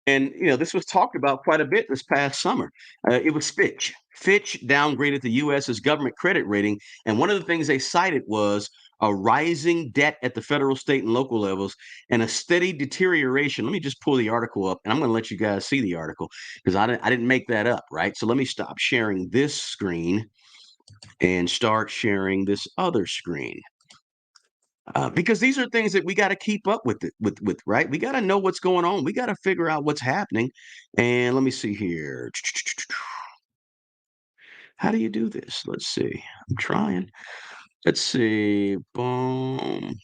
And this was talked about quite a bit this past summer. It was Fitch. Fitch downgraded the U.S.'s government credit rating, and one of the things they cited was a rising debt at the federal, state, and local levels, and a steady deterioration. Let me just pull the article up, and I'm going to let you guys see the article because I didn't make that up, right? So let me stop sharing this screen and start sharing this other screen. Because these are things that we got to keep up with, right? We got to know what's going on. We got to figure out what's happening. And let me see here. How do you do this? Let's see. I'm trying. Let's see. Boom.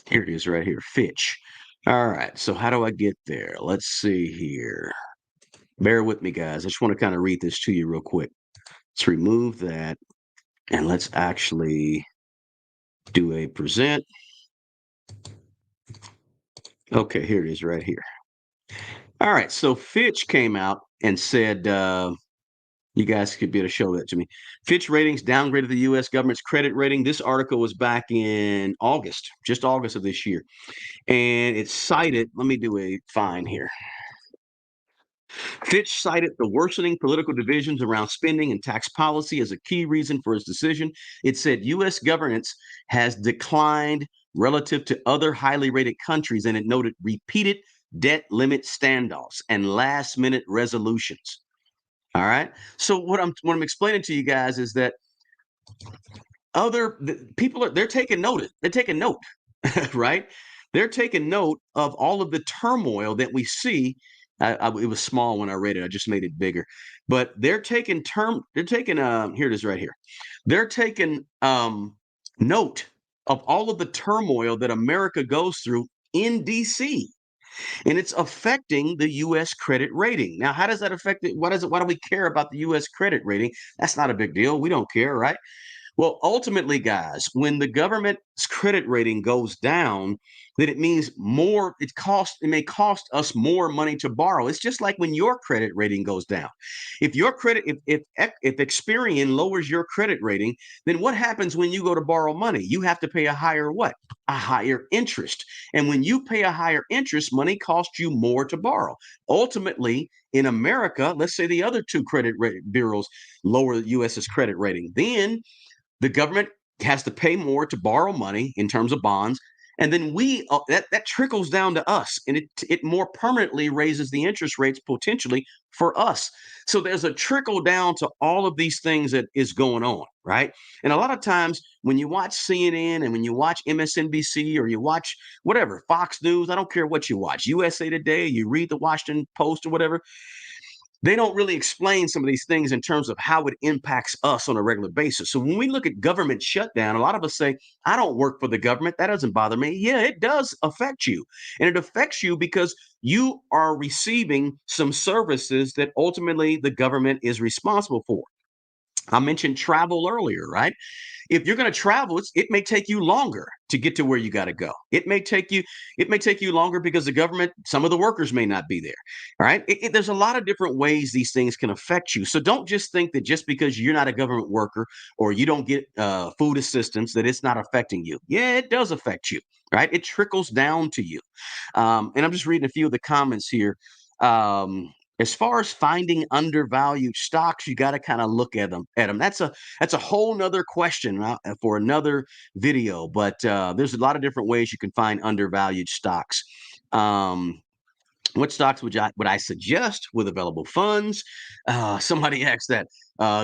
Here it is right here. Fitch. All right. So how do I get there? Let's see here. Bear with me, guys. I just want to kind of read this to you real quick. Let's remove that. And let's actually do a present. Okay, here it is right here. All right, so Fitch came out and said, you guys could be able to show that to me. Fitch Ratings downgraded the U.S. government's credit rating. This article was back in August, just August of this year. And it cited, let me do a find here. Fitch cited the worsening political divisions around spending and tax policy as a key reason for its decision. It said U.S. governance has declined relative to other highly rated countries, and it noted repeated debt limit standoffs and last minute resolutions. All right. So what I'm explaining to you guys is that people they're taking notice. They're taking note, right? They're taking note of all of the turmoil that we see. It was small when I read it. I just made it bigger. But they're taking here it is right here. They're taking note of all of the turmoil that America goes through in DC, and it's affecting the U.S. credit rating. Now, how does that affect it? Why do we care about the U.S. credit rating? That's not a big deal. We don't care, right? Well, ultimately, guys, when the government's credit rating goes down, then it means it may cost us more money to borrow. It's just like when your credit rating goes down. If Experian lowers your credit rating, then what happens when you go to borrow money? You have to pay a higher what? A higher interest. And when you pay a higher interest, money costs you more to borrow. Ultimately, in America, let's say the other two bureaus lower the US's credit rating, then the government has to pay more to borrow money in terms of bonds, and then that trickles down to us, and it more permanently raises the interest rates potentially for us. So there's a trickle down to all of these things that is going on, right? And a lot of times when you watch CNN and when you watch MSNBC or you watch whatever Fox News, I don't care what you watch, USA Today, you read the Washington Post or whatever, they don't really explain some of these things in terms of how it impacts us on a regular basis. So when we look at government shutdown, a lot of us say, I don't work for the government. That doesn't bother me. Yeah, it does affect you. And it affects you because you are receiving some services that ultimately the government is responsible for. I mentioned travel earlier, right? If you're going to travel, it may take you longer to get to where you got to go. It may take you longer because the government, some of the workers may not be there. All right. There's a lot of different ways these things can affect you. So don't just think that just because you're not a government worker or you don't get food assistance that it's not affecting you. Yeah, it does affect you. Right. It trickles down to you. And I'm just reading a few of the comments here. As far as finding undervalued stocks, you got to kind of look at them. That's a whole nother question for another video. But there's a lot of different ways you can find undervalued stocks. Um, what stocks would I suggest with available funds? Somebody asked that.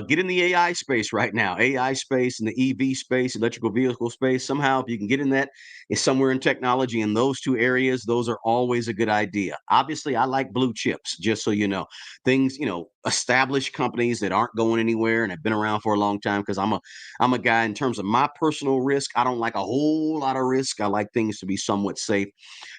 Get in the AI space right now. AI space and the EV space, electrical vehicle space. Somehow, if you can get in that, is somewhere in technology in those two areas. Those are always a good idea. Obviously, I like blue chips. Just so you know, things established companies that aren't going anywhere and have been around for a long time. Because I'm a guy in terms of my personal risk. I don't like a whole lot of risk. I like things to be somewhat safe,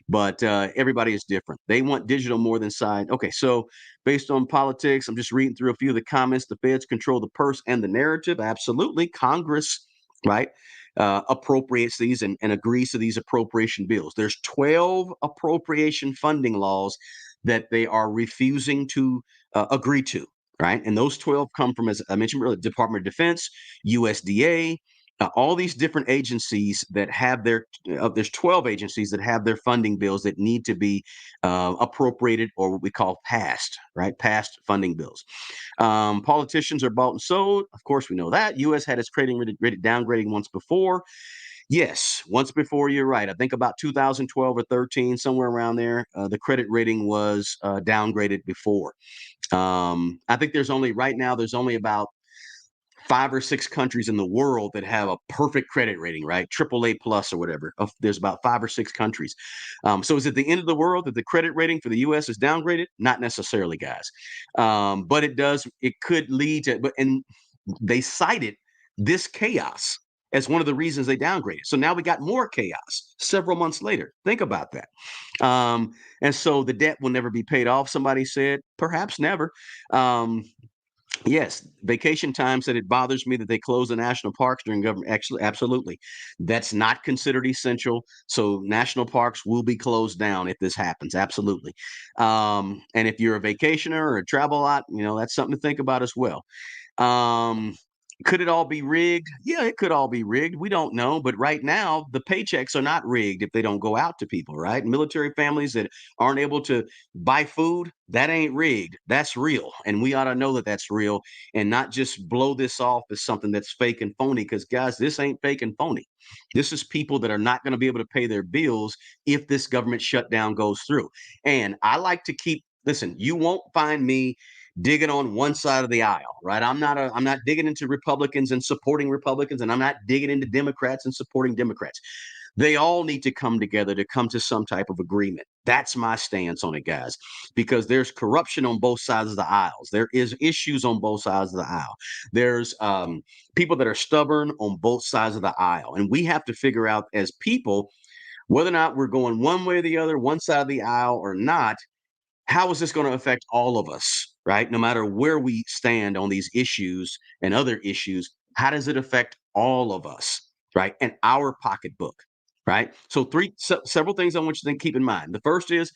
but everybody is different. They want digital more than side. Okay, so based on politics, I'm just reading through a few of the comments. The feds control the purse and the narrative. Absolutely. Congress, right, appropriates these and agrees to these appropriation bills. There's 12 appropriation funding laws that they are refusing to agree to, right? And those 12 come from, as I mentioned earlier, Department of Defense, USDA, all these different agencies that have there's 12 agencies that have their funding bills that need to be appropriated, or what we call passed, right? Passed funding bills. Politicians are bought and sold. Of course, we know that. U.S. had its rated downgrading once before. Yes, once before, you're right. I think about 2012 or 13, somewhere around there, the credit rating was downgraded before. I think there's only about 5 or 6 countries in the world that have a perfect credit rating, right? AAA plus or whatever. There's about 5 or 6 countries. So is it the end of the world that the credit rating for the U.S. is downgraded? Not necessarily, guys. But it does. It could lead to. And they cited this chaos as one of the reasons they downgraded. So now we got more chaos several months later. Think about that. And so the debt will never be paid off. Somebody said, perhaps never. Um, Yes, vacation time said it bothers me that they close the national parks during government. Actually, absolutely, that's not considered essential. So national parks will be closed down if this happens. Absolutely, and if you're a vacationer or a travel lot, that's something to think about as well. Um, could it all be rigged? Yeah, it could all be rigged. We don't know. But right now, the paychecks are not rigged if they don't go out to people, right? Military families that aren't able to buy food, that ain't rigged. That's real. And we ought to know that that's real and not just blow this off as something that's fake and phony. Because, guys, this ain't fake and phony. This is people that are not going to be able to pay their bills if this government shutdown goes through. And I like to listen, you won't find me digging on one side of the aisle, right? I'm not digging into Republicans and supporting Republicans, and I'm not digging into Democrats and supporting Democrats. They all need to come together to come to some type of agreement. That's my stance on it, guys, because there's corruption on both sides of the aisles. There is issues on both sides of the aisle. There's people that are stubborn on both sides of the aisle, and we have to figure out as people whether or not we're going one way or the other, one side of the aisle or not. How is this going to affect all of us, right? No matter where we stand on these issues and other issues, how does it affect all of us, right? And our pocketbook, right? So several things I want you to keep in mind. The first is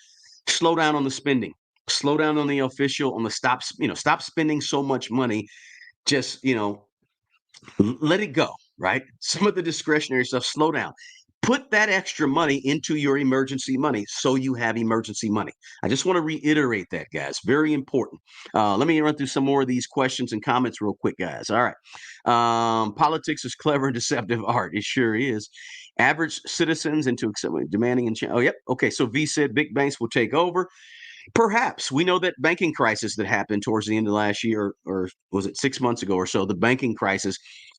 slow down on the spending, slow down on the official, on the stop spending so much money. Just, let it go, right? Some of the discretionary stuff, slow down. Put that extra money into your emergency money so you have emergency money. I just want to reiterate that, guys. Very important. Let me run through some more of these questions and comments real quick, guys. All right. Politics is clever and deceptive art. It sure is. Average citizens into demanding and oh, yep. Okay. So V said big banks will take over. Perhaps we know that banking crisis that happened towards the end of last year, or was it 6 months ago or so, the banking crisis,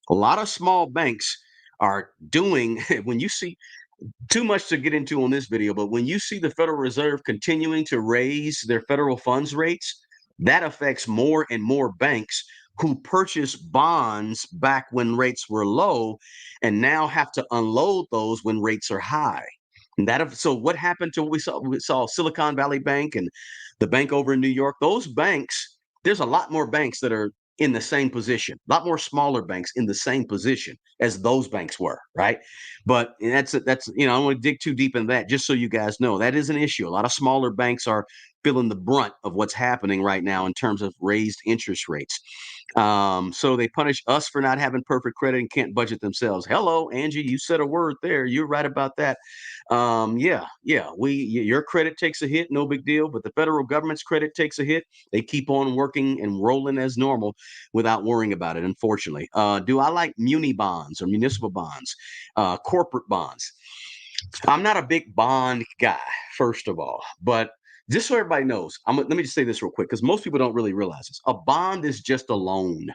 a lot of small banks are doing, when you see too much to get into on this video, but when you see the Federal Reserve continuing to raise their federal funds rates, that affects more and more banks who purchased bonds back when rates were low and now have to unload those when rates are high. And so what happened to what we saw Silicon Valley Bank and the bank over in New York. Those banks, there's a lot more banks that are in the same position, a lot more smaller banks in the same position as those banks were, right? But that's I don't want to dig too deep in that. Just so you guys know, that is an issue. A lot of smaller banks are feeling the brunt of what's happening right now in terms of raised interest rates. So they punish us for not having perfect credit and can't budget themselves. Hello, Angie, you said a word there. You're right about that. Yeah, your credit takes a hit, no big deal, but the federal government's credit takes a hit. They keep on working and rolling as normal without worrying about it, unfortunately. Do I like muni bonds or municipal bonds, corporate bonds? I'm not a big bond guy, first of all, but just so everybody knows, let me just say this real quick because most people don't really realize this. A bond is just a loan,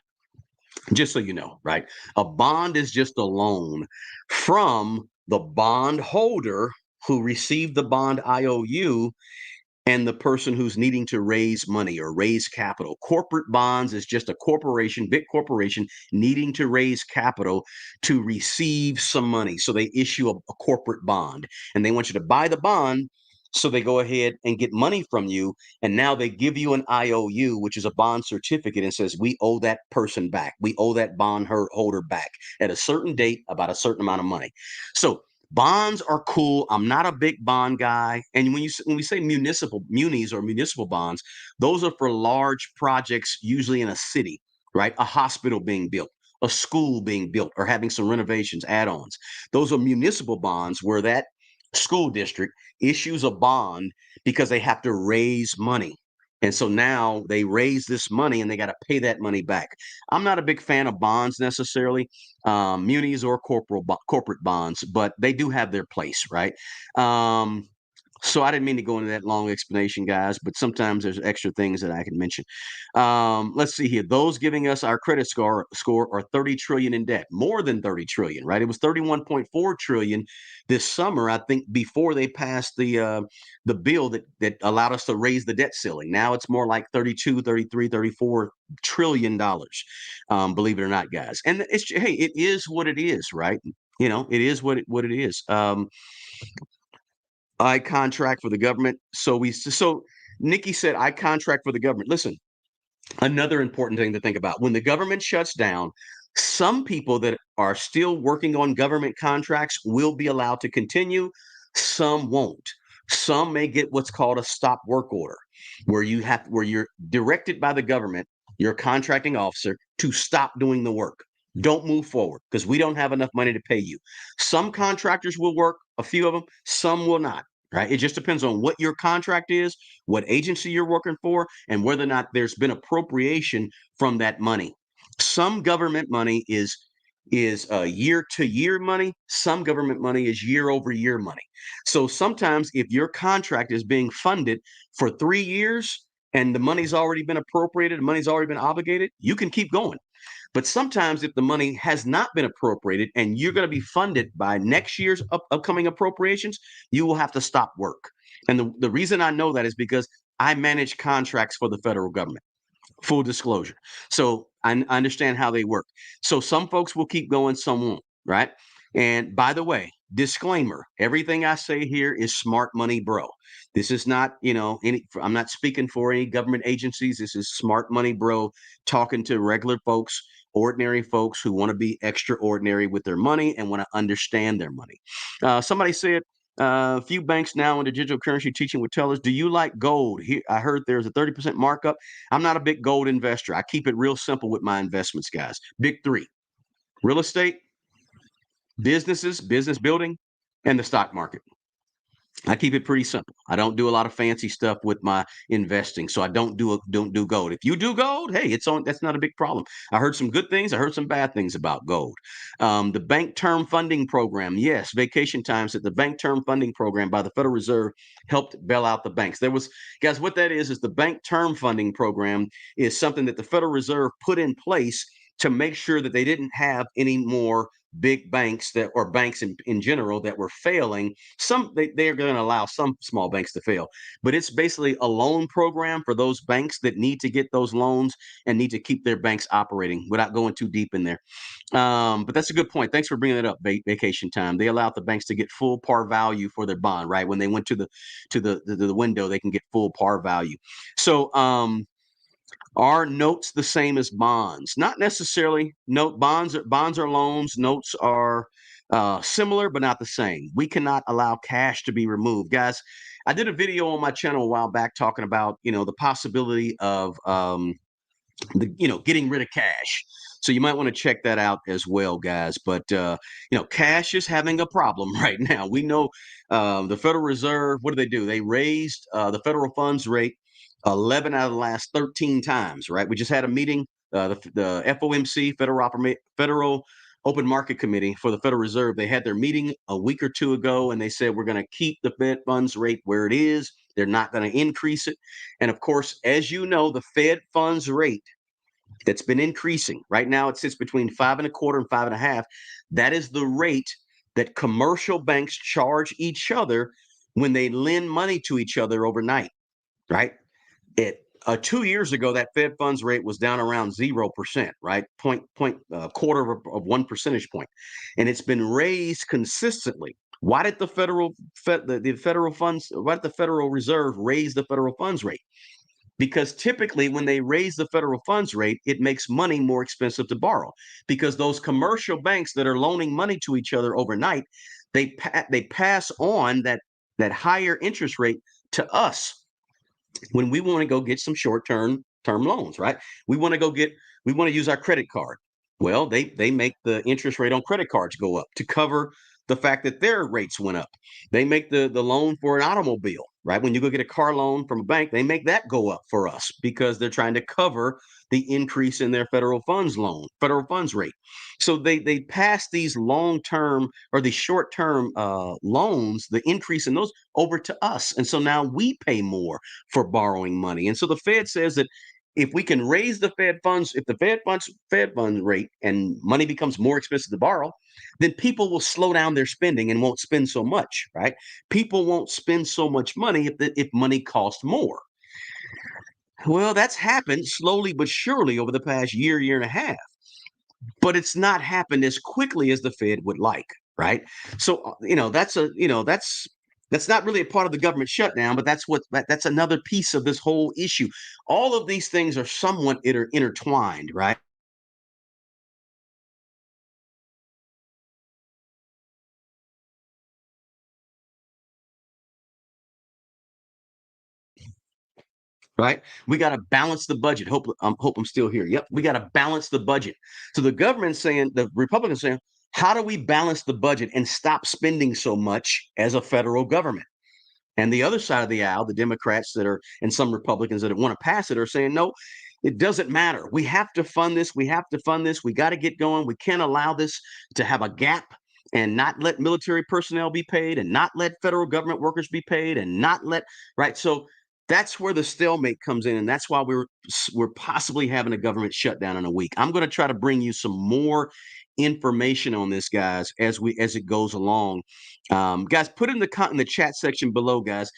just so you know, right? A bond is just a loan from the bond holder who received the bond IOU and the person who's needing to raise money or raise capital. Corporate bonds is just a corporation, big corporation, needing to raise capital to receive some money. So they issue a corporate bond and they want you to buy the bond. So they go ahead and get money from you. And now they give you an IOU, which is a bond certificate, and says, we owe that person back. We owe that bond holder back at a certain date about a certain amount of money. So bonds are cool. I'm not a big bond guy. And when we say municipal munis or municipal bonds, those are for large projects, usually in a city, right? A hospital being built, a school being built, or having some renovations, add-ons. Those are municipal bonds where that school district issues a bond because they have to raise money. And so now they raise this money and they got to pay that money back. I'm not a big fan of bonds necessarily, munis or corporate bonds, but they do have their place, right? So I didn't mean to go into that long explanation, guys, but sometimes there's extra things that I can mention. Let's see here. Those giving us our credit score are 30 trillion in debt, more than 30 trillion, right? It was 31.4 trillion this summer, I think, before they passed the bill that allowed us to raise the debt ceiling. Now it's more like 32, 33, 34 trillion dollars. Believe it or not, guys. And hey, it is what it is, right? It is what it is. I contract for the government. So Nikki said, I contract for the government. Listen, another important thing to think about when the government shuts down, some people that are still working on government contracts will be allowed to continue. Some won't. Some may get what's called a stop work order, where you're directed by the government, your contracting officer, to stop doing the work. Don't move forward because we don't have enough money to pay you. Some contractors will work, a few of them, some will not. Right. It just depends on what your contract is, what agency you're working for, and whether or not there's been appropriation from that money. Some government money is year to year money. Some government money is year over year money. So sometimes if your contract is being funded for 3 years and the money's already been appropriated, the money's already been obligated, you can keep going. But sometimes if the money has not been appropriated and you're going to be funded by next year's upcoming appropriations, you will have to stop work. And the reason I know that is because I manage contracts for the federal government. Full disclosure. So I understand how they work. So some folks will keep going, some won't, right? And by the way, disclaimer, everything I say here is smart money, bro. This is not, I'm not speaking for any government agencies. This is smart money, bro, talking to regular folks, ordinary folks who want to be extraordinary with their money and want to understand their money. Somebody said, a few banks now in the digital currency teaching with tellers, do you like gold? Here, I heard there's a 30% markup. I'm not a big gold investor. I keep it real simple with my investments, guys. Big three: real estate, businesses, business building, and the stock market. I keep it pretty simple. I don't do a lot of fancy stuff with my investing, so I don't do gold. If you do gold, hey, that's not a big problem. I heard some good things. I heard some bad things about gold. The bank term funding program, yes, vacation times at the bank term funding program by the Federal Reserve helped bail out the banks. Guys, what that is the bank term funding program is something that the Federal Reserve put in place to make sure that they didn't have any more big banks that, or banks in general, that were failing. They're going to allow some small banks to fail, but it's basically a loan program for those banks that need to get those loans and need to keep their banks operating, without going too deep in there. But that's a good point. Thanks for bringing it up. Vacation time. They allowed the banks to get full par value for their bond, right? When they went to the window, they can get full par value. So are notes the same as bonds? Not necessarily. Note bonds are loans. Notes are similar, but not the same. We cannot allow cash to be removed, guys. I did a video on my channel a while back talking about the possibility of getting rid of cash. So you might want to check that out as well, guys. But cash is having a problem right now. We know the Federal Reserve. What do they do? They raised the federal funds rate 11 out of the last 13 times. Right. We just had a meeting. The FOMC, Federal Open Market Committee for the Federal Reserve. They had their meeting a week or two ago, and they said we're going to keep the Fed funds rate where it is. They're not going to increase it. And of course, as you know, the Fed funds rate that's been increasing. Right now, it sits between 5.25% and 5.5%. That is the rate that commercial banks charge each other when they lend money to each other overnight. Right? 2 years ago, that Fed funds rate was down around 0%. Right, quarter of 1 percentage point, and it's been raised consistently. Why did the Federal Reserve raise the federal funds rate? Because typically when they raise the federal funds rate, it makes money more expensive to borrow, because those commercial banks that are loaning money to each other overnight, they pass on that higher interest rate to us when we want to go get some short-term loans, right? We want to use our credit card. Well, they make the interest rate on credit cards go up to cover the fact that their rates went up. They make the loan for an automobile, right? When you go get a car loan from a bank, they make that go up for us because they're trying to cover the increase in their federal funds rate. So they pass these long-term or these short-term loans, the increase in those, over to us. And so now we pay more for borrowing money. And so the Fed says that if we can raise the if the Fed funds rate and money becomes more expensive to borrow, then people will slow down their spending and won't spend so much, right? People won't spend so much money if money costs more. Well, that's happened slowly but surely over the past year and a half, but it's not happened as quickly as the Fed would like, right? So, that's not really a part of the government shutdown, but that's another piece of this whole issue. All of these things are somewhat intertwined, right? Right? We got to balance the budget. Hope I'm still here. Yep, we got to balance the budget. So the government's saying, the Republicans saying, how do we balance the budget and stop spending so much as a federal government? And the other side of the aisle, the Democrats that are, and some Republicans that want to pass it, are saying, no, it doesn't matter. We have to fund this. We have to fund this. We got to get going. We can't allow this to have a gap and not let military personnel be paid and not let federal government workers be paid and not let, right? So that's where the stalemate comes in. And that's why we're possibly having a government shutdown in a week. I'm going to try to bring you some more information on this, guys, as it goes along. Guys, put in the chat section below, guys.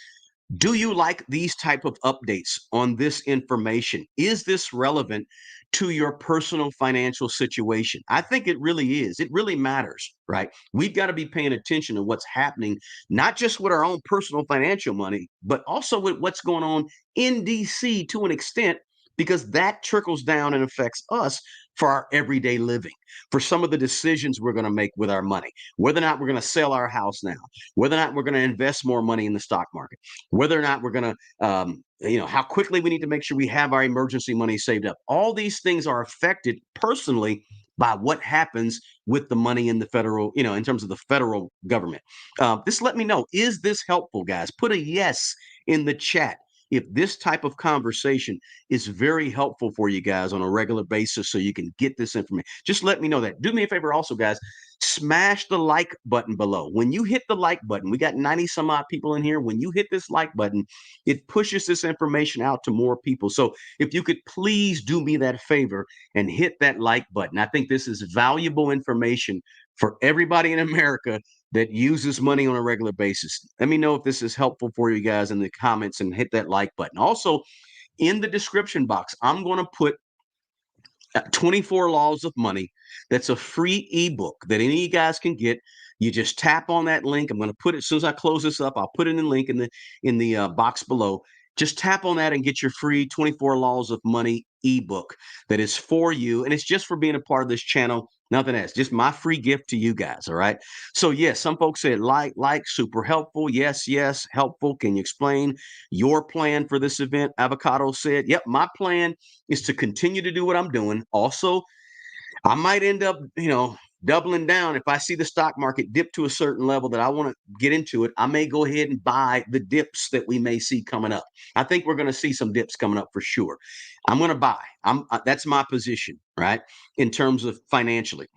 Do you like these type of updates on this information? Is this relevant to your personal financial situation? I think it really is. It really matters, right? We've got to be paying attention to what's happening, not just with our own personal financial money, but also with what's going on in DC to an extent, because that trickles down and affects us for our everyday living, for some of the decisions we're going to make with our money, whether or not we're going to sell our house now, whether or not we're going to invest more money in the stock market, whether or not we're going to, how quickly we need to make sure we have our emergency money saved up. All these things are affected personally by what happens with the money in the federal, in terms of the federal government. Just let me know, is this helpful, guys? Put a yes in the chat if this type of conversation is very helpful for you guys on a regular basis, so you can get this information. Just let me know that. Do me a favor also, guys. Smash the like button below. When you hit the like button, we got 90 some odd people in here. When you hit this like button, it pushes this information out to more people. So if you could please do me that favor and hit that like button. I think this is valuable information for everybody in America that uses money on a regular basis. Let me know if this is helpful for you guys in the comments and hit that like button. Also, in the description box, I'm going to put 24 Laws of Money. That's a free ebook that any of you guys can get. You just tap on that link. I'm going to put it as soon as I close this up. I'll put it in the link in the box below. Just tap on that and get your free 24 Laws of Money ebook that is for you, and it's just for being a part of this channel. Nothing else. Just my free gift to you guys. All right. So yes, some folks said like, super helpful. Yes, helpful. Can you explain your plan for this event? Avocado said, yep, my plan is to continue to do what I'm doing. Also, I might end up, doubling down. If I see the stock market dip to a certain level that I want to get into it, I may go ahead and buy the dips that we may see coming up. I think we're going to see some dips coming up for sure. I'm going to buy. That's my position, right? In terms of financially,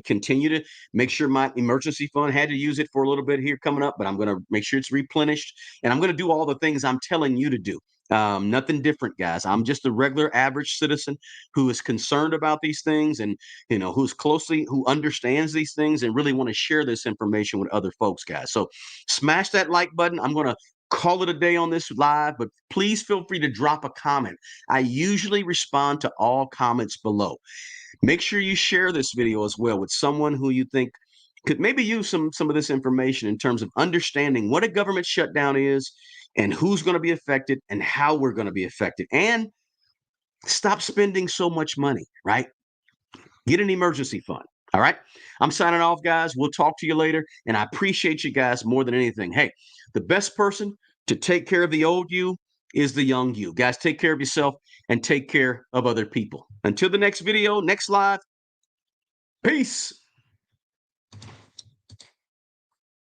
continue to make sure my emergency fund, had to use it for a little bit here coming up, but I'm going to make sure it's replenished, and I'm going to do all the things I'm telling you to do. Nothing different, guys. I'm just a regular average citizen who is concerned about these things, and who understands these things and really want to share this information with other folks, guys. So smash that like button. I'm going to call it a day on this live, but please feel free to drop a comment. I usually respond to all comments below. Make sure you share this video as well with someone who you think could maybe use some of this information in terms of understanding what a government shutdown is and who's going to be affected and how we're going to be affected, and stop spending so much money, right? Get an emergency fund. All right. I'm signing off, guys. We'll talk to you later. And I appreciate you guys more than anything. Hey, the best person to take care of the old you is the young you. Guys, take care of yourself and take care of other people. Until the next video, next live, peace.